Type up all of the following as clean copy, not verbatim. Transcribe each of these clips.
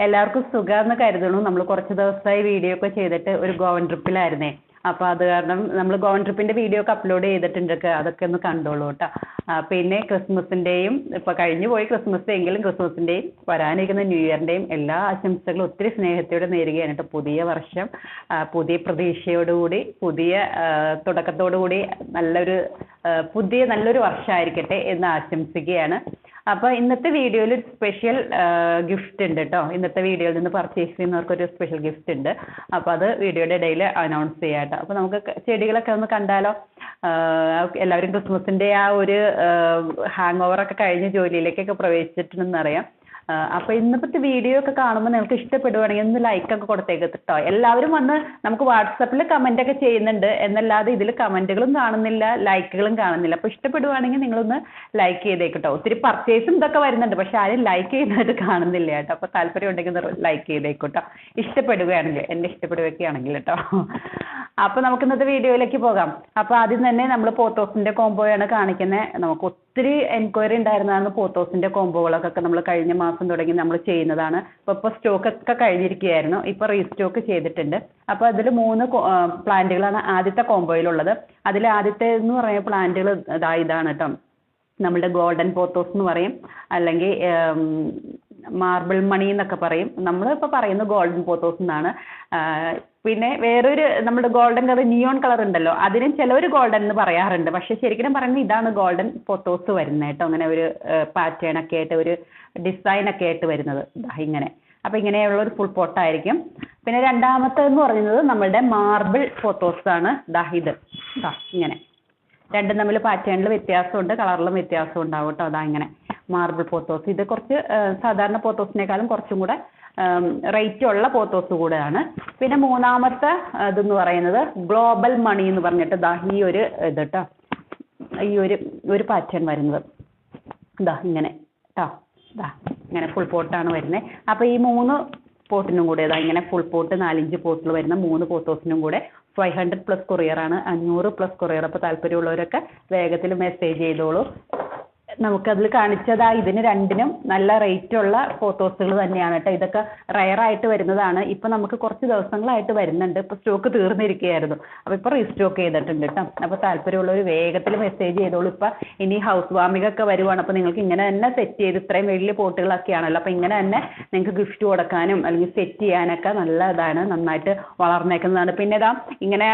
എല്ലാവർക്കും സുഖാന്ന് കരുതുന്നു. നമ്മൾ കുറച്ച് ദിവസമായി വീഡിയോ ഒക്കെ ചെയ്തിട്ട് ഒരു ഗോവൻ ട്രിപ്പിലായിരുന്നേ. അപ്പോൾ അത് കാരണം നമ്മൾ ഗോവൻ ട്രിപ്പിന്റെ വീഡിയോ ഒക്കെ അപ്ലോഡ് ചെയ്തിട്ടുണ്ട്. അതൊക്കെ ഒന്ന് കണ്ടോളൂ കേട്ടോ. പിന്നെ ക്രിസ്മസിന്റെയും ഇപ്പൊ കഴിഞ്ഞു പോയി ക്രിസ്മസ് എങ്കിലും ക്രിസ്മസിന്റെയും വരാനിരിക്കുന്ന ന്യൂ ഇയറിന്റെയും എല്ലാ ആശംസകളും ഒത്തിരി സ്നേഹത്തോടെ നേരുകയാണ് കേട്ടോ. പുതിയ വർഷം പുതിയ പ്രതീക്ഷയോടുകൂടി പുതിയ തുടക്കത്തോടുകൂടി നല്ലൊരു വർഷമായിരിക്കട്ടെ എന്ന് ആശംസിക്കുകയാണ്. അപ്പോൾ ഇന്നത്തെ വീഡിയോയിൽ ഒരു സ്പെഷ്യൽ ഗിഫ്റ്റ് ഉണ്ട് കേട്ടോ. ഇന്നത്തെ വീഡിയോയിൽ നിന്ന് പർച്ചേസ് ചെയ്യുന്നവർക്ക് ഒരു സ്പെഷ്യൽ ഗിഫ്റ്റ് ഉണ്ട്. അപ്പോൾ അത് വീഡിയോയുടെ ഇടയിൽ അനൗൺസ് ചെയ്യാം കേട്ടോ. അപ്പോൾ നമുക്ക് ചെടികളൊക്കെ ഒന്ന് കണ്ടാലോ? എല്ലാവരും ക്രിസ്മസിന്റെ ആ ഒരു ഹാങ് ഓവറൊക്കെ കഴിഞ്ഞ് ജോലിയിലേക്കൊക്കെ പ്രവേശിച്ചിട്ടുണ്ടെന്നറിയാം. അപ്പോൾ ഇന്നത്തെ വീഡിയോ ഒക്കെ കാണുമ്പോൾ നിങ്ങൾക്ക് ഇഷ്ടപ്പെടുവാണെങ്കിൽ ഒന്ന് ലൈക്കൊക്കെ കൊടുത്തേക്ക് കേട്ടോ. എല്ലാവരും വന്ന് നമുക്ക് വാട്സപ്പിൽ കമന്റ് ഒക്കെ ചെയ്യുന്നുണ്ട് എന്നല്ലാതെ ഇതിൽ കമന്റുകളും കാണുന്നില്ല, ലൈക്കുകളും കാണുന്നില്ല. അപ്പോൾ ഇഷ്ടപ്പെടുവാണെങ്കിൽ നിങ്ങളൊന്ന് ലൈക്ക് ചെയ്തേക്കട്ടോ. ഒത്തിരി പർച്ചേസും ഇതൊക്കെ വരുന്നുണ്ട്, പക്ഷെ ആരും ലൈക്ക് ചെയ്യുന്നതായിട്ട് കാണുന്നില്ല കേട്ടോ. അപ്പോൾ താല്പര്യം ഉണ്ടെങ്കിൽ ലൈക്ക് ചെയ്തേക്കോട്ടോ, ഇഷ്ടപ്പെടുകയാണെങ്കിൽ, എന്നെ ഇഷ്ടപ്പെടുകയൊക്കെയാണെങ്കിൽ കേട്ടോ. അപ്പോൾ നമുക്ക് ഇന്നത്തെ വീഡിയോയിലേക്ക് പോകാം. അപ്പോൾ ആദ്യം തന്നെ നമ്മൾ പോത്തോസിന്റെ കോംബോയാണ് കാണിക്കുന്നത്. നമുക്ക് ഒത്തിരി എൻക്വയറി ഉണ്ടായിരുന്നതാണ് പോത്തോസിന്റെ കോംബോകളൊക്കെ നമ്മൾ കഴിഞ്ഞ മാസം തുടങ്ങി നമ്മൾ ചെയ്യുന്നതാണ്. ഇപ്പോൾ സ്റ്റോക്ക് ഒക്കെ കഴിഞ്ഞിരിക്കുകയായിരുന്നു, ഇപ്പോൾ റീസ്റ്റോക്ക് ചെയ്തിട്ടുണ്ട്. അപ്പോൾ അതിൽ 3 പ്ലാന്റുകളാണ് ആദ്യത്തെ കോംബോയിലുള്ളത്. അതിൽ ആദ്യത്തെ എന്ന് പറയുന്ന പ്ലാന്റുകൾ ഇതാണ് കേട്ടോ. നമ്മളുടെ ഗോൾഡൻ പോത്തോസ് എന്ന് പറയും, അല്ലെങ്കിൽ മാർബിൾ മണി എന്നൊക്കെ പറയും. നമ്മളിപ്പോൾ പറയുന്നത് ഗോൾഡൻ പോത്തോസ് എന്നാണ്. പിന്നെ വേറൊരു നമ്മുടെ ഗോൾഡൻ കളർ, നിയോൺ കളർ ഉണ്ടല്ലോ, അതിനും ചിലവർ ഗോൾഡൻ എന്ന് പറയാറുണ്ട്. പക്ഷെ ശരിക്കും പറയുന്നത് ഇതാണ് ഗോൾഡൻ പോത്തോസ് വരുന്നത് കേട്ടോ. അങ്ങനെ ഒരു പാറ്റേൺ ഒക്കെ ആയിട്ട് ഒരു ഡിസൈൻ ഒക്കെ ആയിട്ട് വരുന്നത് ഇങ്ങനെ. അപ്പം ഇങ്ങനെയുള്ള ഒരു ഫുൾ പോട്ടായിരിക്കും. പിന്നെ രണ്ടാമത്തേന്ന് പറയുന്നത് നമ്മളുടെ മാർബിൾ പോത്തോസ് ആണ്. ഇത് ഇങ്ങനെ രണ്ടും തമ്മിൽ പാറ്റേണിൽ വ്യത്യാസമുണ്ട്, കളറിലും വ്യത്യാസം ഉണ്ടാവും കേട്ടോ. ഇങ്ങനെ മാർബിൾ പോത്തോസ്. ഇത് കുറച്ച് സാധാരണ പോത്തോസിനേക്കാളും കുറച്ചും കൂടെ റേറ്റ് ഉള്ള പോത്തോസ് കൂടെയാണ്. പിന്നെ മൂന്നാമത്തെ ഇതെന്ന് പറയുന്നത് ഗ്ലോബൽ മണി എന്ന് പറഞ്ഞിട്ട് ഈ ഒരു ഇത് കേട്ടോ, ഈ ഒരു പാറ്റേൺ വരുന്നത് ഇങ്ങനെ കേട്ടോ. ഇങ്ങനെ ഫുൾ പോട്ടാണ് വരുന്നത്. അപ്പോൾ ഈ 3 പോട്ടിനും കൂടെ ഇങ്ങനെ ഫുൾ പോട്ട് 4-5 പോട്ടിൽ വരുന്ന 3 പോത്തോസിനും കൂടെ 500+ കൊറിയറാണ്, 500+ കൊറിയർ. അപ്പോൾ താല്പര്യമുള്ളവരൊക്കെ വേഗത്തിൽ മെസ്സേജ് ചെയ്തോളൂ. നമുക്കതിൽ കാണിച്ചതാ ഇതിന് രണ്ടിനും നല്ല റേറ്റ് ഉള്ള ഫോട്ടോസുകൾ തന്നെയാണ് കേട്ടോ. ഇതൊക്കെ റയറായിട്ട് വരുന്നതാണ്. ഇപ്പം നമുക്ക് കുറച്ച് ദിവസങ്ങളായിട്ട് വരുന്നുണ്ട്. ഇപ്പോൾ സ്റ്റോക്ക് തീർന്നിരിക്കുകയായിരുന്നു. അപ്പോൾ ഇപ്പോൾ റീസ്റ്റോക്ക് ചെയ്തിട്ടുണ്ട് കേട്ടോ. അപ്പോൾ താല്പര്യമുള്ളവർ വേഗത്തിൽ മെസ്സേജ് ചെയ്തോളൂ. ഇപ്പം ഇനി ഹൗസ് വാമിംഗ് ഒക്കെ വരുവാണ്. അപ്പോൾ നിങ്ങൾക്ക് ഇങ്ങനെ തന്നെ സെറ്റ് ചെയ്ത്, ഇത്രയും വലിയ പോട്ടുകളൊക്കെയാണല്ലോ, അപ്പോൾ ഇങ്ങനെ തന്നെ നിങ്ങൾക്ക് ഗിഫ്റ്റ് കൊടുക്കാനും അല്ലെങ്കിൽ സെറ്റ് ചെയ്യാനൊക്കെ നല്ല ഇതാണ്, നന്നായിട്ട് വളർന്നേക്കുന്നതാണ്. പിന്നെ ഇങ്ങനെ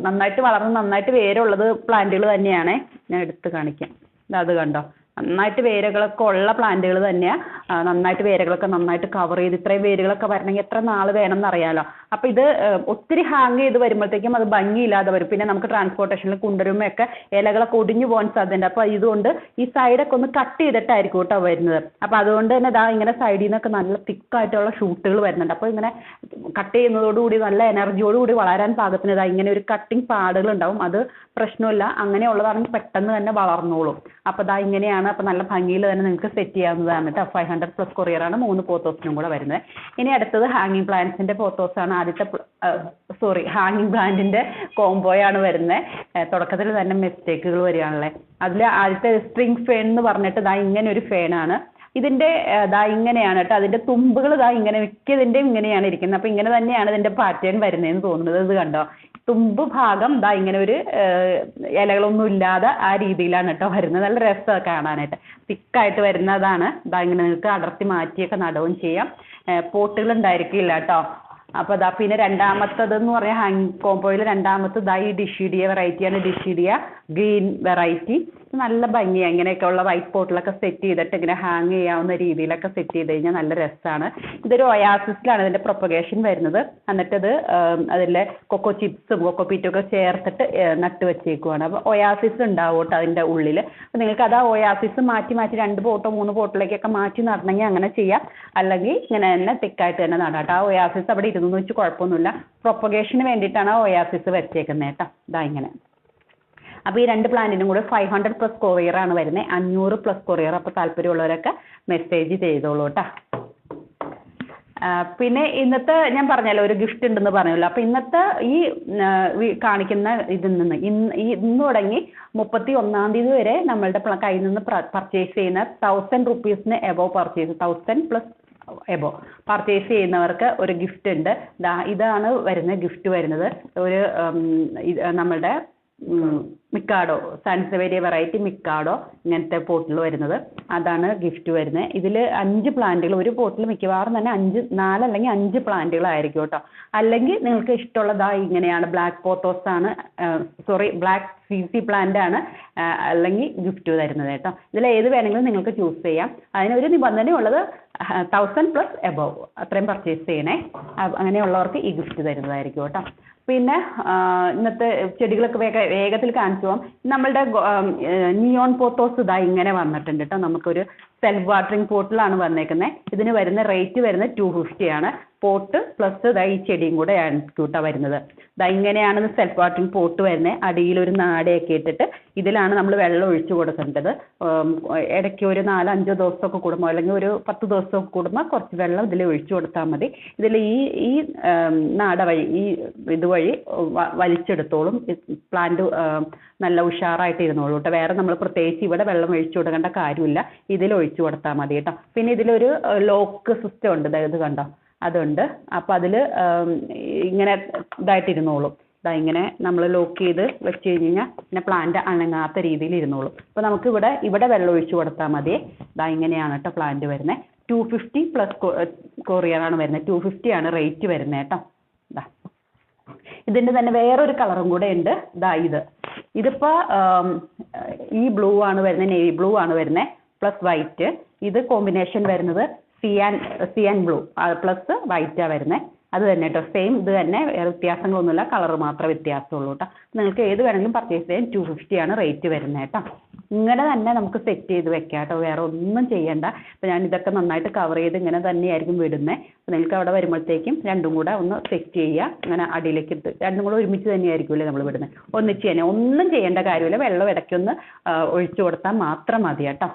നന്നായിട്ട് വളർന്ന് നന്നായിട്ട് വേരുള്ളത് പ്ലാന്റുകൾ തന്നെയാണ്. ഞാൻ എടുത്ത് കാണിക്കാം. അത് കണ്ടോ, നന്നായിട്ട് വേരുകളൊക്കെ ഉള്ള പ്ലാന്റുകൾ തന്നെയാണ്. നന്നായിട്ട് വേരുകളൊക്കെ നന്നായിട്ട് കവർ ചെയ്ത്, ഇത്രയും വേരുകളൊക്കെ വരണമെങ്കിൽ എത്ര നാൾ വേണമെന്ന് അറിയാലോ. അപ്പോൾ ഇത് ഒത്തിരി ഹാങ് ചെയ്ത് വരുമ്പോഴത്തേക്കും അത് ഭംഗിയില്ലാതെ വരും. പിന്നെ നമുക്ക് ട്രാൻസ്പോർട്ടേഷനിൽ കൊണ്ടുവരുമ്പോഴൊക്കെ ഇലകളൊക്കെ ഒടിഞ്ഞു പോകാൻ സാധ്യതയുണ്ട്. അപ്പോൾ ഇതുകൊണ്ട് ഈ സൈഡൊക്കെ ഒന്ന് കട്ട് ചെയ്തിട്ടായിരിക്കും കേട്ടോ വരുന്നത്. അപ്പോൾ അതുകൊണ്ട് തന്നെ ഇങ്ങനെ സൈഡിൽ നിന്നൊക്കെ നല്ല തിക്കായിട്ടുള്ള ഷൂട്ടുകൾ വരുന്നുണ്ട്. അപ്പോൾ ഇങ്ങനെ കട്ട് ചെയ്യുന്നതോടുകൂടി നല്ല എനർജിയോടുകൂടി വളരാൻ പാകത്തിന് ഇങ്ങനെ ഒരു കട്ടിങ് പാടുകൾ ഉണ്ടാവും. അത് പ്രശ്നമില്ല, അങ്ങനെയുള്ളതാണെങ്കിൽ പെട്ടെന്ന് തന്നെ വളർന്നോളും. അപ്പോൾ ഇങ്ങനെയാണ്. അപ്പോൾ നല്ല ഭംഗിയിൽ തന്നെ നിങ്ങൾക്ക് സെറ്റ് ചെയ്യാവുന്നതാണ് കേട്ടോ. 500+ കൊറിയറാണ് 3 പോത്തോസിനും കൂടെ വരുന്നത്. ഇനി അടുത്തത് ഹാങ്ങിങ് പ്ലാന്റ്സിന്റെ പോത്തോസാണ്. ഹാങ്ങിങ് പ്ലാന്റിന്റെ കോംബോയാണ് വരുന്നത്. തുടക്കത്തിൽ തന്നെ മിസ്റ്റേക്കുകൾ വരികയാണല്ലേ. അതിൽ ആദ്യത്തെ സ്പ്രിംഗ് ഫേൺ എന്ന് പറഞ്ഞിട്ട് ഇങ്ങനെ ഒരു ഫേണാണ്. ഇതിന്റെ ഇങ്ങനെയാണ് കേട്ടോ. അതിന്റെ തുമ്പുകൾ ഇങ്ങനെ മിക്കതിന്റെയും ഇങ്ങനെയാണ് ഇരിക്കുന്നത്. അപ്പോൾ ഇങ്ങനെ തന്നെയാണ് ഇതിന്റെ പാറ്റേൺ വരുന്നതെന്ന് തോന്നുന്നത്. ഇത് കണ്ടോ, തുമ്പ് ഭാഗം ഇങ്ങനെ ഒരു ഇലകളൊന്നും ഇല്ലാതെ ആ രീതിയിലാണ് കേട്ടോ വരുന്നത്. നല്ല രസമാണ് കാണാനായിട്ട്. തിക്കായിട്ട് വരുന്നതാണ്. ഇങ്ങനെ നിങ്ങൾക്ക് അടർത്തി മാറ്റിയൊക്കെ നടവും ചെയ്യാം. പോട്ടുകൾ ഉണ്ടായിരിക്കില്ല കേട്ടോ. അപ്പോൾ പിന്നെ രണ്ടാമത്തതെന്ന് പറയാം ഹാങ്ങിങ് കോംബോയിൽ രണ്ടാമത്തെ ഈ ഡിഷിഡിയ വെറൈറ്റിയാണ്. ഡിഷിഡിയ ഗ്രീൻ വെറൈറ്റി. നല്ല ഭംഗിയാണ്. ഇങ്ങനെയൊക്കെയുള്ള വൈറ്റ് പോട്ടിലൊക്കെ സെറ്റ് ചെയ്തിട്ട് ഇങ്ങനെ ഹാങ് ചെയ്യാവുന്ന രീതിയിലൊക്കെ സെറ്റ് ചെയ്ത് കഴിഞ്ഞാൽ നല്ല രസമാണ്. ഇതൊരു ഒയാസിസിലാണ് ഇതിൻ്റെ പ്രൊപ്പഗേഷൻ വരുന്നത്. എന്നിട്ടത് അതിലെ കൊക്കോ ചിപ്സും കൊക്കോ പീറ്റും ഒക്കെ ചേർത്തിട്ട് നട്ട് വെച്ചേക്കുവാണ്. അപ്പോൾ ഒയാസിസ് ഉണ്ടാവും കേട്ടോ അതിൻ്റെ ഉള്ളിൽ. അപ്പോൾ നിങ്ങൾക്ക് അത് ഒയാസിസ് മാറ്റി 2 പോട്ടോ 3 പോട്ടിലേക്കൊക്കെ മാറ്റി നടണമെങ്കിൽ അങ്ങനെ ചെയ്യാം. അല്ലെങ്കിൽ ഇങ്ങനെ തന്നെ തിക്കായിട്ട് തന്നെ നടാം കേട്ടോ. ആ ഒയാസിസ് അവിടെ ഇരുന്നു വെച്ച് കുഴപ്പമൊന്നുമില്ല. പ്രൊപ്പഗേഷന് വേണ്ടിയിട്ടാണ് ആ ഒയാസിസ് വെച്ചേക്കുന്നത് കേട്ടോ. ഇങ്ങനെ. അപ്പോൾ ഈ 2 പ്ലാന്റിനും കൂടെ 500+ കൊറിയറാണ് വരുന്നത്, 500+ കൊറിയർ. അപ്പോൾ താല്പര്യമുള്ളവരൊക്കെ മെസ്സേജ് ചെയ്തോളൂ കേട്ടോ. പിന്നെ ഇന്നത്തെ ഞാൻ പറഞ്ഞല്ലോ ഒരു ഗിഫ്റ്റ് ഉണ്ടെന്ന് പറഞ്ഞല്ലോ. അപ്പോൾ ഇന്നത്തെ ഈ കാണിക്കുന്ന ഇതിൽ നിന്ന് ഇന്ന് തുടങ്ങി 31-ാം തീയതി വരെ നമ്മളുടെ കയ്യിൽ നിന്ന് പർച്ചേസ് ചെയ്യുന്ന 1000 റുപ്പീസിന് എബോവ് പർച്ചേസ്, 1000+ എബോ പർച്ചേസ് ചെയ്യുന്നവർക്ക് ഒരു ഗിഫ്റ്റ് ഉണ്ട്. ഇതാണ് ഗിഫ്റ്റ് വരുന്നത്. ഒരു നമ്മളുടെ മിക്കാഡോ സാൻസവേരിയ വെറൈറ്റി മിക്കാഡോ ഇങ്ങനത്തെ പോട്ടിൽ വരുന്നത്, അതാണ് ഗിഫ്റ്റ് വരുന്നത്. ഇതിൽ 5 പ്ലാന്റുകൾ, ഒരു പോട്ടിൽ മിക്കവാറും തന്നെ 4 അല്ലെങ്കിൽ 5 പ്ലാന്റുകളായിരിക്കും കേട്ടോ. അല്ലെങ്കിൽ നിങ്ങൾക്ക് ഇഷ്ടമുള്ളതായി ഇങ്ങനെയാണ്, ബ്ലാക്ക് പോത്തോസ് ആണ്, ബ്ലാക്ക് CC പ്ലാന്റ് ആണ് അല്ലെങ്കിൽ ഗിഫ്റ്റ് തരുന്നത് കേട്ടോ. ഇതിൽ ഏത് വേണമെങ്കിലും നിങ്ങൾക്ക് ചൂസ് ചെയ്യാം. അതിനൊരു നിബന്ധനയുള്ളത് 1000+ എബോവ് അത്രയും പർച്ചേസ് ചെയ്യണേ. അങ്ങനെയുള്ളവർക്ക് ഈ ഗിഫ്റ്റ് തരുന്നതായിരിക്കും കേട്ടോ. പിന്നെ ഇന്നത്തെ ചെടികളൊക്കെ വേഗത്തിൽ കാണിച്ചു പോകാം. നമ്മളുടെ നിയോൺ പോത്തോസ് ഇങ്ങനെ വന്നിട്ടുണ്ട് കേട്ടോ. നമുക്കൊരു സെൽഫ് വാട്ടറിങ് പോട്ടിലാണ് വന്നേക്കുന്നത്. ഇതിന് വരുന്ന റേറ്റ് വരുന്നത് 250 ആണ്. പോട്ട് പ്ലസ് ഈ ചെടിയും കൂടെ ആണ് വരുന്നത്. ഇങ്ങനെയാണ് സെൽഫ് വാട്ടറിങ് പോട്ട് വരുന്നത്. അടിയിലൊരു നാടയൊക്കെ ഇട്ടിട്ട് ഇതിലാണ് നമ്മൾ വെള്ളം ഒഴിച്ചു കൊടുക്കേണ്ടത്. ഇടയ്ക്ക് ഒരു 4-5 ദിവസമൊക്കെ കൂടുമ്പോൾ അല്ലെങ്കിൽ ഒരു 10 ദിവസമൊക്കെ കൂടുമ്പോൾ കുറച്ച് വെള്ളം ഇതിൽ ഒഴിച്ചു കൊടുത്താൽ മതി. ഇതിൽ ഈ നാട വഴി ഇതുവഴി വലിച്ചെടുത്തോളും. പ്ലാന്റ് നല്ല ഉഷാറായിട്ട് ഇരുന്നോളൂ കേട്ടോ. വേറെ നമ്മൾ പ്രത്യേകിച്ച് ഇവിടെ വെള്ളം ഒഴിച്ചു കൊടുക്കേണ്ട കാര്യമില്ല, ഇതിൽ ഒഴിച്ചു കൊടുത്താൽ മതി കേട്ടോ. പിന്നെ ഇതിലൊരു ലോക്ക് സിസ്റ്റം ഉണ്ട്, ഇത് കണ്ടോ, അതുണ്ട്. അപ്പോൾ അതിൽ ഇങ്ങനെ ഇതായിട്ടിരുന്നോളും. ഇങ്ങനെ നമ്മൾ ലോക്ക് ചെയ്ത് വെച്ച് കഴിഞ്ഞാൽ പിന്നെ പ്ലാന്റ് അനങ്ങാത്ത രീതിയിൽ ഇരുന്നോളും. അപ്പോൾ നമുക്ക് ഇവിടെ വെള്ളം ഒഴിച്ചു കൊടുത്താൽ മതി. ഇങ്ങനെയാണ് കേട്ടോ പ്ലാന്റ് വരുന്നത്. 250 പ്ലസ് കൊറിയറാണ് വരുന്നത്. 250 ആണ് റേറ്റ് വരുന്നത് കേട്ടോ. ഇതിൻ്റെ തന്നെ വേറൊരു കളറും കൂടെ ഉണ്ട്. ഇതിപ്പോൾ ഈ ബ്ലൂ ആണ് വരുന്നത്, നേവി ബ്ലൂ ആണ് വരുന്നത് പ്ലസ് വൈറ്റ്. ഇത് കോമ്പിനേഷൻ വരുന്നത് സിയാൻ ബ്ലൂ പ്ലസ് വൈറ്റാണ് വരുന്നത്. അത് തന്നെ കേട്ടോ, സെയിം ഇത് തന്നെ, വേറെ വ്യത്യാസങ്ങളൊന്നുമില്ല, കളർ മാത്രമേ വ്യത്യാസമുള്ളൂ കേട്ടോ. നിങ്ങൾക്ക് ഏത് വേണമെങ്കിലും പർച്ചേസ് ചെയ്യാൻ 250 ആണ് റേറ്റ് വരുന്നത് കേട്ടോ. ഇങ്ങനെ തന്നെ നമുക്ക് സെറ്റ് ചെയ്ത് വെക്കാം കേട്ടോ, വേറെ ഒന്നും ചെയ്യണ്ട. അപ്പോൾ ഞാൻ ഇതൊക്കെ നന്നായിട്ട് കവർ ചെയ്ത് ഇങ്ങനെ തന്നെയായിരിക്കും വിടുന്നത്. അപ്പോൾ നിങ്ങൾക്ക് അവിടെ വരുമ്പോഴത്തേക്കും രണ്ടും കൂടെ ഒന്ന് സെറ്റ് ചെയ്യുക. ഇങ്ങനെ അടിയിലേക്ക് ഇട്ട് രണ്ടും കൂടെ ഒരുമിച്ച് തന്നെയായിരിക്കുമല്ലേ നമ്മൾ വിടുന്നത്. ഒന്നിച്ച് തന്നെ, ഒന്നും ചെയ്യേണ്ട കാര്യമില്ല, വെള്ളം ഇടയ്ക്കൊന്ന് ഒഴിച്ചു കൊടുത്താൽ മാത്രം മതി കേട്ടോ.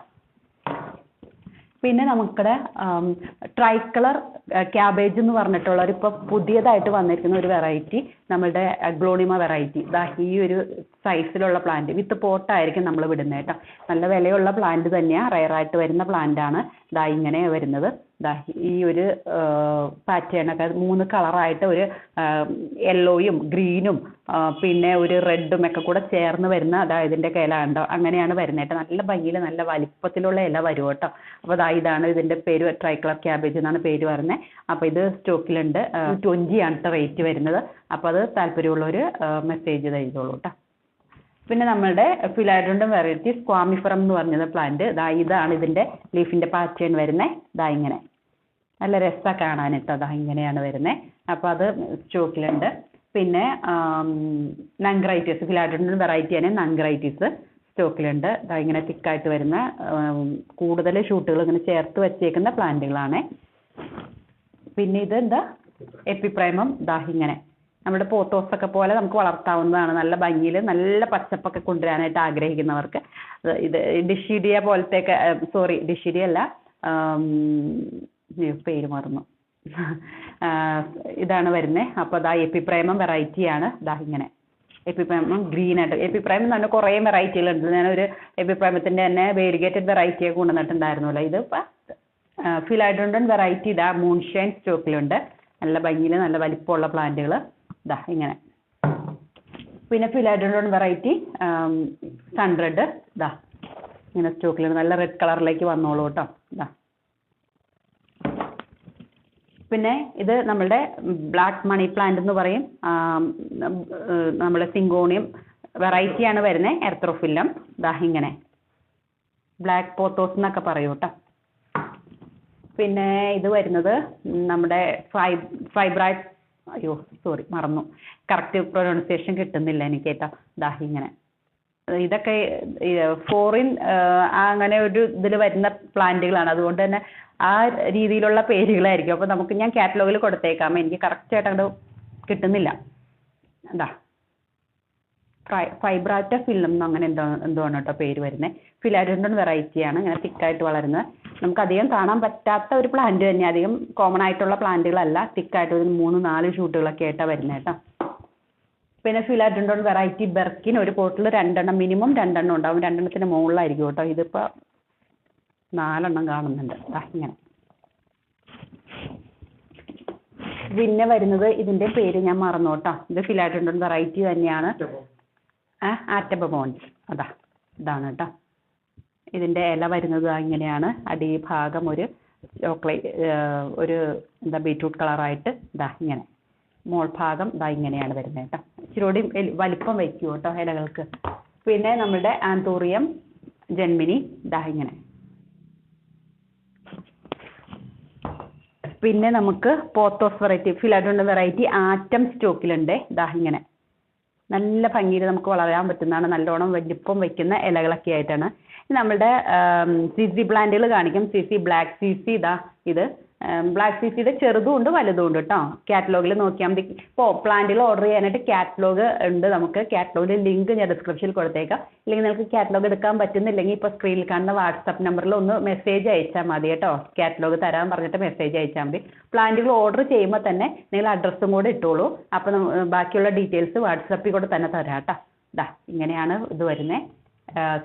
പിന്നെ നമുക്കിടെ ട്രൈക്കളർ ക്യാബേജ് എന്ന് പറഞ്ഞിട്ടുള്ളൊരു ഇപ്പോൾ പുതിയതായിട്ട് വന്നിരിക്കുന്ന ഒരു വെറൈറ്റി, നമ്മളുടെ അഗ്ലോണിമ വെറൈറ്റി. ഈ ഒരു സൈസിലുള്ള പ്ലാന്റ് വിത്ത് പോട്ടായിരിക്കും നമ്മൾ വിടുന്നത് കേട്ടോ. നല്ല വിലയുള്ള പ്ലാന്റ് തന്നെയാണ്, റയറായിട്ട് വരുന്ന പ്ലാന്റാണ്. ഇങ്ങനെ വരുന്നത്. ഈ ഒരു പാറ്റേണൊക്കെ 3 കളറായിട്ട്, ഒരു യെല്ലോയും ഗ്രീനും പിന്നെ ഒരു റെഡും ഒക്കെ കൂടെ ചേർന്ന് വരുന്ന ഇതിൻ്റെ ഇല ഉണ്ടോ, അങ്ങനെയാണ് വരുന്നത് കേട്ടോ. നല്ല ഭംഗിയിൽ നല്ല വലിപ്പത്തിലുള്ള ഇല വരും കേട്ടോ. അപ്പോൾ ഇതാണ് ഇതിൻ്റെ പേര്, ട്രൈക്കളർ ക്യാബേജ് എന്നാണ് പേര് പറയുന്നത്. അപ്പോൾ ഇത് സ്റ്റോക്കിലുണ്ട്. 20 ആണ് റേറ്റ് വരുന്നത്. അപ്പോൾ അത് താല്പര്യമുള്ളവർ മെസ്സേജ് ചെയ്തോളൂ കേട്ടോ. പിന്നെ നമ്മളുടെ ഫിലാഡോണ്ടം വെറൈറ്റി സ്ക്വാമിഫറം എന്ന് പറഞ്ഞത് പ്ലാന്റ്. ഇതാണ് ഇതിൻ്റെ ലീഫിൻ്റെ പാറ്റേൺ വരുന്നത്. ഇങ്ങനെ നല്ല രസമാണ് കാണാനിട്ട്. ഇങ്ങനെയാണ് വരുന്നത്. അപ്പോൾ അത് സ്റ്റോക്കിലുണ്ട്. പിന്നെ നങ്ക്രൈറ്റീസ്, ഫിലാഡോണ്ടം വെറൈറ്റി തന്നെ നങ്ക്രൈറ്റീസ് സ്റ്റോക്കിലുണ്ട്. ഇങ്ങനെ തിക്കായിട്ട് വരുന്ന കൂടുതൽ ഷൂട്ടുകൾ ഇങ്ങനെ ചേർത്ത് വെച്ചേക്കുന്ന പ്ലാന്റുകളാണ്. പിന്നെ ഇത് എപ്പിപ്രൈമം ഇങ്ങനെ നമ്മുടെ പോത്തോസൊക്കെ പോലെ നമുക്ക് വളർത്താവുന്നതാണ്. നല്ല ഭംഗിയിൽ നല്ല പച്ചപ്പൊക്കെ കൊണ്ടുവരാനായിട്ട് ആഗ്രഹിക്കുന്നവർക്ക് ഇത് ഡിഷിഡിയ പോലത്തെയൊക്കെ, ഡിഷിഡിയ അല്ല, പേര് മറന്നു, ഇതാണ് വരുന്നത്. അപ്പോൾ എപ്പിപ്രൈമം വെറൈറ്റിയാണ്. ഇങ്ങനെ എപ്പിപ്രൈമം ഗ്രീൻ ആയിട്ട്, എപ്പിപ്രൈമം എന്ന് പറഞ്ഞാൽ കുറേ വെറൈറ്റികളുണ്ട്. ഞാനൊരു എപ്പിപ്രൈമത്തിൻ്റെ തന്നെ വേരിഗേറ്റഡ് വെറൈറ്റിയൊക്കെ കൊണ്ടുവന്നിട്ടുണ്ടായിരുന്നല്ലോ. ഇതിപ്പോൾ ഫിലാഡോണ്ടൻ വെറൈറ്റി മൂൺഷൈൻ സ്റ്റോക്കിലുണ്ട്. നല്ല ഭംഗിയിൽ നല്ല വലിപ്പമുള്ള പ്ലാന്റുകൾ ഇങ്ങനെ. പിന്നെ ഫിലാഡോണ്ടൻ വെറൈറ്റി സൺറെഡ് ഇങ്ങനെ സ്റ്റോക്കിലുണ്ട്. നല്ല റെഡ് കളറിലേക്ക് വന്നോളൂ കേട്ടോ. പിന്നെ ഇത് നമ്മളുടെ ബ്ലാക്ക് മണി പ്ലാന്റ് എന്ന് പറയും. നമ്മുടെ സിങ്കോണിയം വെറൈറ്റിയാണ് വരുന്നത്. എർത്രോഫില്ലം ഇങ്ങനെ ബ്ലാക്ക് പോത്തോസ് എന്നൊക്കെ പറയൂ കേട്ടോ. പിന്നെ ഇത് വരുന്നത് നമ്മുടെ ഫൈബ്രൈറ്റ്, മറന്നു, കറക്റ്റ് പ്രൊനൗൺസിയേഷൻ കിട്ടുന്നില്ല എനിക്ക് കേട്ടോ. ഇങ്ങനെ ഇതൊക്കെ ഫോറിൻ അങ്ങനെ ഒരു ഇതിൽ വരുന്ന പ്ലാന്റുകളാണ്. അതുകൊണ്ട് തന്നെ ആ രീതിയിലുള്ള പേരുകളായിരിക്കും. അപ്പോൾ നമുക്ക് ഞാൻ കാറ്റലോഗിൽ കൊടുത്തേക്കാം. എനിക്ക് കറക്റ്റായിട്ട് അങ്ങോട്ട് കിട്ടുന്നില്ല. ഫൈബ്രാറ്റ ഫില്ലം അങ്ങനെ എന്തോണ് കേട്ടോ പേര് വരുന്നത്. ഫിലാഡോണ്ടൻ വെറൈറ്റിയാണ്. ഇങ്ങനെ തിക്കായിട്ട് വളരുന്നത്. നമുക്ക് അധികം കാണാൻ പറ്റാത്ത ഒരു പ്ലാന്റ് തന്നെ, അധികം കോമൺ ആയിട്ടുള്ള പ്ലാന്റുകളല്ല. തിക്കായിട്ട് ഒരു 3-4 ഷൂട്ടുകളൊക്കെ ആയിട്ടാണ് വരുന്നത് കേട്ടോ. പിന്നെ ഫിലാഡോണ്ടൻ വെറൈറ്റി ബെർക്കിൻ ഒരു പോട്ടിൽ 2 എണ്ണം, മിനിമം 2 എണ്ണം ഉണ്ടാവും. 2 എണ്ണത്തിന് മുകളിലായിരിക്കും കേട്ടോ. ഇതിപ്പോൾ 4 എണ്ണം കാണുന്നുണ്ട്. ഇങ്ങനെ പിന്നെ വരുന്നത് ഇതിന്റെ പേര് ഞാൻ മറന്നോട്ടോ. ഇത് ഫിലാഡൻഡ്രോൺ വെറൈറ്റി തന്നെയാണ്. ആറ്റബോൺസ് ഇതാണ് കേട്ടോ. ഇതിന്റെ ഇല വരുന്നത് ഇങ്ങനെയാണ്. അടിഭാഗം ഒരു ചോക്ലേറ്റ് ഒരു ബീറ്റ്റൂട്ട് കളറായിട്ട് ഇങ്ങനെ. മോൾ ഭാഗം ഇങ്ങനെയാണ് വരുന്നത് കേട്ടോ. ഇച്ചിരി കൂടി വലിപ്പം വയ്ക്കും കേട്ടോ ഇലകൾക്ക്. പിന്നെ നമ്മുടെ ആന്തൂറിയം ജെൻമിനി ഇങ്ങനെ. പിന്നെ നമുക്ക് പോത്തോസ് വെറൈറ്റി ഫിലാഡൻഡ്രോൺ വെറൈറ്റി ആറ്റം സ്റ്റോക്കിലുണ്ട്. ഇങ്ങനെ നല്ല ഭംഗിയിൽ നമുക്ക് വളരാൻ പറ്റുന്നതാണ്. നല്ലോണം വലിപ്പം വയ്ക്കുന്ന ഇലകളൊക്കെ ആയിട്ടാണ്. നമ്മുടെ സിസി പ്ലാന്റുകൾ കാണിക്കും. ബ്ലാക്ക് സിസി ഇത് ബ്ലാക്ക് സിസിയുടെ ചെറുതും ഉണ്ട് വലുതും ഉണ്ട് കേട്ടോ. കാറ്റലോഗിൽ നോക്കിയാൽ മതി. ഇപ്പോൾ പ്ലാന്റുകൾ ഓർഡർ ചെയ്യാനായിട്ട് കാറ്റലോഗ് ഉണ്ട്. നമുക്ക് കാറ്റലോഗിൻ്റെ ലിങ്ക് ഞാൻ ഡിസ്ക്രിപ്ഷനിൽ കൊടുത്തേക്കാം. ഇല്ലെങ്കിൽ നിങ്ങൾക്ക് കാറ്റലോഗ് എടുക്കാൻ പറ്റുന്നില്ലെങ്കിൽ ഇപ്പോൾ സ്ക്രീനിൽ കാണുന്ന വാട്സപ്പ് നമ്പറിൽ ഒന്ന് മെസ്സേജ് അയച്ചാൽ മതി കേട്ടോ. കാറ്റലോഗ് തരാൻ പറഞ്ഞിട്ട് മെസ്സേജ് അയച്ചാൽ മതി. പ്ലാന്റുകൾ ഓർഡർ ചെയ്യുമ്പോൾ തന്നെ നിങ്ങൾ അഡ്രസ്സും കൂടെ ഇട്ടോളൂ. അപ്പോൾ ബാക്കിയുള്ള ഡീറ്റെയിൽസ് വാട്സപ്പിൽ കൂടെ തന്നെ തരാം കേട്ടോ. ഇങ്ങനെയാണ് ഇത് വരുന്നത്.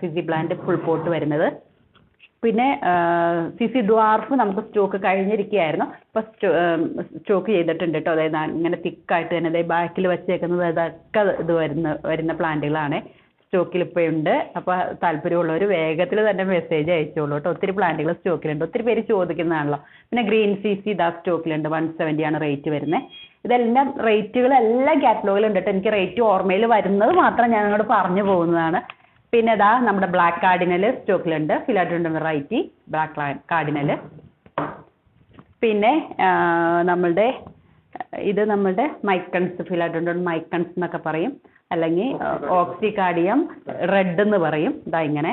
സിസി പ്ലാന്റ് ഫുൾ പോട്ട് വരുന്നത്. പിന്നെ സിസി ഡ്വാർഫ് നമുക്ക് സ്റ്റോക്ക് കഴിഞ്ഞിരിക്കുകയായിരുന്നു. ഇപ്പോൾ സ്റ്റോക്ക് ചെയ്തിട്ടുണ്ട് കേട്ടോ. അതായത് ഇങ്ങനെ തിക്കായിട്ട് തന്നെ അതായത് ബാക്കിൽ വെച്ചേക്കുന്നത് അതൊക്കെ ഇത് വരുന്ന പ്ലാന്റുകളാണ്. സ്റ്റോക്കിൽ ഇപ്പോൾ ഉണ്ട്. അപ്പോൾ താല്പര്യമുള്ളവർ വേഗത്തിൽ തന്നെ മെസ്സേജ് അയച്ചോളൂ കേട്ടോ. ഒത്തിരി പ്ലാന്റുകൾ സ്റ്റോക്കിലുണ്ട്. ഒത്തിരി പേര് ചോദിക്കുന്നതാണല്ലോ. പിന്നെ ഗ്രീൻ സിസി സ്റ്റോക്കിലുണ്ട്. 170 ആണ് റേറ്റ് വരുന്നത്. ഇതെല്ലാം റേറ്റുകളെല്ലാം കാറ്റലോഗിലുണ്ട് കേട്ടോ. എനിക്ക് റേറ്റ് ഓർമ്മയിൽ വരുന്നത് മാത്രം ഞാൻ നിങ്ങളോട് പറഞ്ഞു പോകുന്നതാണ്. പിന്നെ നമ്മുടെ ബ്ലാക്ക് കാർഡിനൽ സ്റ്റോക്കിലുണ്ട്. Philodendron variety black cardinal. പിന്നെ നമ്മുടെ മൈക്കൺസ് ഫിലാഡൻഡ്രോൺ മൈക്കൺസ് എന്നൊക്കെ പറയും. അല്ലെങ്കിൽ ഓക്സികാർഡിയം റെഡ് എന്ന് പറയും. ഇങ്ങനെ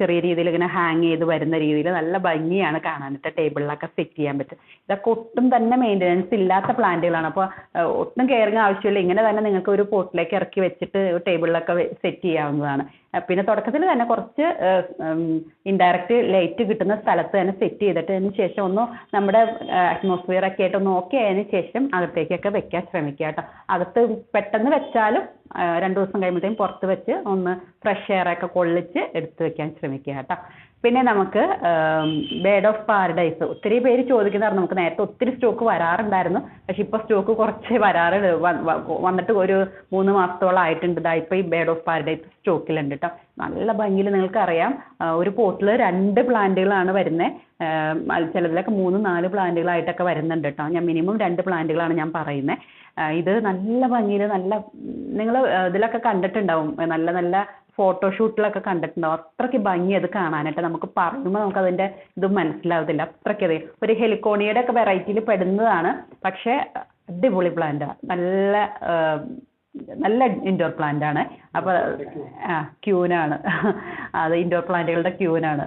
ചെറിയ രീതിയിൽ ഇങ്ങനെ ഹാങ് ചെയ്ത് വരുന്ന രീതിയിൽ നല്ല ഭംഗിയാണ് കാണാനായിട്ട്. ടേബിളിലൊക്കെ സെറ്റ് ചെയ്യാൻ പറ്റും. ഇതൊക്കെ ഒട്ടും തന്നെ മെയിൻ്റനൻസ് ഇല്ലാത്ത പ്ലാന്റുകളാണ്. അപ്പോൾ ഒട്ടും കെയറിങ് ആവശ്യമില്ല. ഇങ്ങനെ തന്നെ നിങ്ങൾക്ക് ഒരു പോട്ടിലേക്ക് ഇറക്കി വെച്ചിട്ട് ടേബിളിലൊക്കെ സെറ്റ് ചെയ്യാവുന്നതാണ്. പിന്നെ തുടക്കത്തിൽ തന്നെ കുറച്ച് ഇൻഡയറക്റ്റ് ലൈറ്റ് കിട്ടുന്ന സ്ഥലത്ത് തന്നെ സെറ്റ് ചെയ്തിട്ട് അതിന് ശേഷം ഒന്ന് നമ്മുടെ അറ്റ്മോസ്ഫിയർ ഒക്കെ ആയിട്ട് ഒന്ന് ഓക്കെ ആയതിനു ശേഷം അകത്തേക്കൊക്കെ വെക്കാൻ ശ്രമിക്കുക കേട്ടോ. അകത്ത് പെട്ടെന്ന് വെച്ചാലും 2 ദിവസം കഴിയുമ്പോഴത്തേക്കും പുറത്ത് വെച്ച് ഒന്ന് ഫ്രഷ് എയർ ഒക്കെ കൊള്ളിച്ച് എടുത്ത് വെക്കാൻ ശ്രമിക്കുക കേട്ടോ. പിന്നെ നമുക്ക് ബേർഡ് ഓഫ് പാരഡൈസ് ഒത്തിരി പേര് ചോദിക്കുന്നതാണ്. നമുക്ക് നേരത്തെ ഒത്തിരി സ്റ്റോക്ക് വരാറുണ്ടായിരുന്നു. പക്ഷെ ഇപ്പോൾ സ്റ്റോക്ക് കുറച്ച് വന്നിട്ട് ഒരു 3 മാസത്തോളം ആയിട്ടുണ്ട്. ഇപ്പോൾ ഈ ബേർഡ് ഓഫ് പാരഡൈസ് സ്റ്റോക്കിലുണ്ട് കേട്ടോ. നല്ല ഭംഗിയിൽ നിങ്ങൾക്കറിയാം. ഒരു പോട്ടിൽ 2 പ്ലാന്റുകളാണ് വരുന്നത്. ചിലതിലൊക്കെ 3-4 പ്ലാന്റുകളായിട്ടൊക്കെ വരുന്നുണ്ട് കേട്ടോ. ഞാൻ മിനിമം 2 പ്ലാന്റുകളാണ് ഞാൻ പറയുന്നത്. ഇത് നല്ല ഭംഗിയിൽ നിങ്ങൾ ഇതിലൊക്കെ കണ്ടിട്ടുണ്ടാവും. നല്ല നല്ല ഫോട്ടോഷൂട്ടിലൊക്കെ കണ്ടിട്ടുണ്ടാവും. അത്രയ്ക്ക് ഭംഗി അത് കാണാനായിട്ട്. നമുക്ക് പറയുമ്പോൾ നമുക്ക് അതിൻ്റെ ഇത് മനസ്സിലാവത്തില്ല. അത്രയ്ക്ക് ഒരു ഹെലിക്കോണിയുടെ ഒക്കെ വെറൈറ്റിയിൽ പെടുന്നതാണ്. പക്ഷേ അടിപൊളി പ്ലാന്റാണ്. നല്ല ഇൻഡോർ പ്ലാന്റ് ആണ്. അപ്പോൾ ക്യൂനാണ്. അത് ഇൻഡോർ പ്ലാന്റുകളുടെ ക്യൂനാണ്.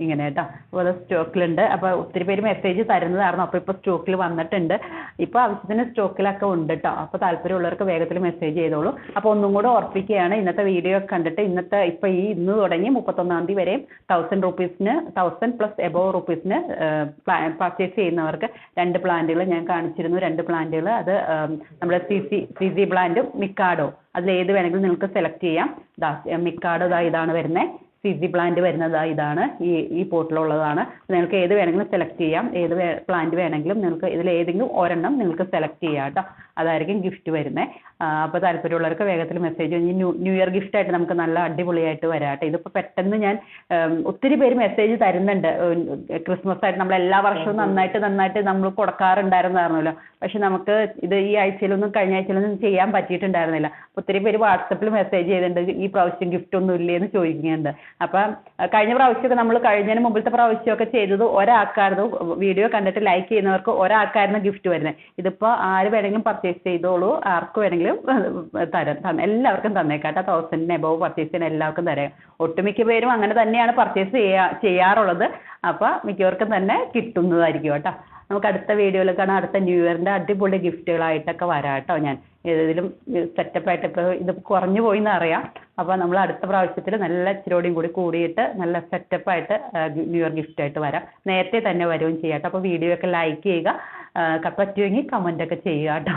ഇങ്ങനെ കേട്ടോ. അപ്പോൾ അത് സ്റ്റോക്കിലുണ്ട്. അപ്പോൾ ഒത്തിരി പേര് മെസ്സേജ് തരുന്നതായിരുന്നു. അപ്പോൾ ഇപ്പോൾ സ്റ്റോക്കിൽ വന്നിട്ടുണ്ട്. ഇപ്പോൾ ആവശ്യത്തിന് സ്റ്റോക്കിലൊക്കെ ഉണ്ട് കേട്ടോ. അപ്പോൾ താല്പര്യമുള്ളവർക്ക് വേഗത്തിൽ മെസ്സേജ് ചെയ്തോളൂ. അപ്പോൾ ഒന്നും കൂടെ ഓർപ്പിക്കുകയാണ്. ഇന്നത്തെ വീഡിയോ കണ്ടിട്ട് ഇപ്പോൾ ഇന്ന് തുടങ്ങി 31-ാം തീയതി വരെയും 1000 രൂപീസിന് 1000+ എബോവ് രൂപീസിന് പർച്ചേസ് ചെയ്യുന്നവർക്ക് 2 പ്ലാന്റുകൾ ഞാൻ കാണിച്ചിരുന്നു. 2 പ്ലാന്റുകൾ അത് നമ്മുടെ സിസി പ്ലാന്റും മിക്കാഡോ അതിലേത് വേണമെങ്കിലും നിങ്ങൾക്ക് സെലക്ട് ചെയ്യാം. മിക്കാഡോ ഇതാണ് വരുന്നത്. സിസി പ്ലാന്റ് വരുന്നത് ഇതാണ്. ഈ പോട്ടിലുള്ളതാണ്. നിങ്ങൾക്ക് ഏത് വേണമെങ്കിലും സെലക്ട് ചെയ്യാം. ഏത് പ്ലാന്റ് വേണമെങ്കിലും നിങ്ങൾക്ക് ഇതിലേതെങ്കിലും ഒരെണ്ണം നിങ്ങൾക്ക് സെലക്ട് ചെയ്യാം കേട്ടോ. അതായിരിക്കും ഗിഫ്റ്റ് വരുന്നത്. അപ്പോൾ താല്പര്യമുള്ളവർക്ക് വേഗത്തിൽ മെസ്സേജ് ന്യൂ ഇയർ ഗിഫ്റ്റായിട്ട് നമുക്ക് നല്ല അടിപൊളിയായിട്ട് വരാം കേട്ടോ. ഇതിപ്പോൾ പെട്ടെന്ന് ഞാൻ ഒത്തിരി പേര് മെസ്സേജ് തരുന്നുണ്ട്. ക്രിസ്മസ് ആയിട്ട് നമ്മൾ എല്ലാ വർഷവും നന്നായിട്ട് നമ്മൾ കൊടുക്കാറുണ്ടായിരുന്നല്ലോ. പക്ഷെ നമുക്ക് ഇത് ഈ ആഴ്ചയിലൊന്നും കഴിഞ്ഞ ആഴ്ചയിലൊന്നും ചെയ്യാൻ പറ്റിയിട്ടുണ്ടായിരുന്നില്ല. ഒത്തിരി പേര് വാട്സപ്പിൽ മെസ്സേജ് ചെയ്തിട്ടുണ്ട്. ഈ പ്രാവശ്യം ഗിഫ്റ്റ് ഒന്നും ഇല്ലേന്ന് ചോദിക്കുന്നുണ്ട്. അപ്പം കഴിഞ്ഞ പ്രാവശ്യമൊക്കെ നമ്മൾ കഴിഞ്ഞതിന് മുമ്പിലത്തെ പ്രാവശ്യമൊക്കെ ചെയ്തത് ഒരാൾക്കായിരുന്നു. വീഡിയോ കണ്ടിട്ട് ലൈക്ക് ചെയ്യുന്നവർക്ക് ഒരാൾക്കായിരുന്നു ഗിഫ്റ്റ് വരുന്നത്. ഇതിപ്പോൾ ആര് വേണമെങ്കിലും പർച്ചേസ് ചെയ്തോളൂ. ആർക്ക് വേണമെങ്കിലും എല്ലാവർക്കും തന്നേക്കാട്ടോ. 1000 എബോവ് പർച്ചേസ് ചെയ്യാൻ എല്ലാവർക്കും തരാം. ഒട്ടുമിക്ക പേരും അങ്ങനെ തന്നെയാണ് പർച്ചേസ് ചെയ്യാറുള്ളത്. അപ്പോൾ മിക്കവർക്കും തന്നെ കിട്ടുന്നതായിരിക്കും കേട്ടോ. നമുക്ക് അടുത്ത വീഡിയോയിൽ കാണാം. അടുത്ത ന്യൂ ഇയറിൻ്റെ അടിപൊളി ഗിഫ്റ്റുകളായിട്ടൊക്കെ വരാം കേട്ടോ. ഞാൻ ഇതിലും സെറ്റപ്പായിട്ട് ഇപ്പോൾ ഇത് കുറഞ്ഞു പോയി എന്നറിയാം. അപ്പോൾ നമ്മൾ അടുത്ത പ്രാവശ്യത്തിൽ നല്ല ഇച്ചിരിയോടെയും കൂടിയിട്ട് നല്ല സെറ്റപ്പായിട്ട് ന്യൂ ഇയർ ഗിഫ്റ്റായിട്ട് വരാം. നേരത്തെ തന്നെ വരുകയും ചെയ്യാം കേട്ടോ. അപ്പോൾ വീഡിയോ ഒക്കെ ലൈക്ക് ചെയ്യുക. പറ്റുമെങ്കിൽ കമൻ്റൊക്കെ ചെയ്യുക കേട്ടോ.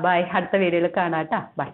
ബൈ. അടുത്ത വീഡിയോയിൽ കാണാം കേട്ടോ. ബൈ.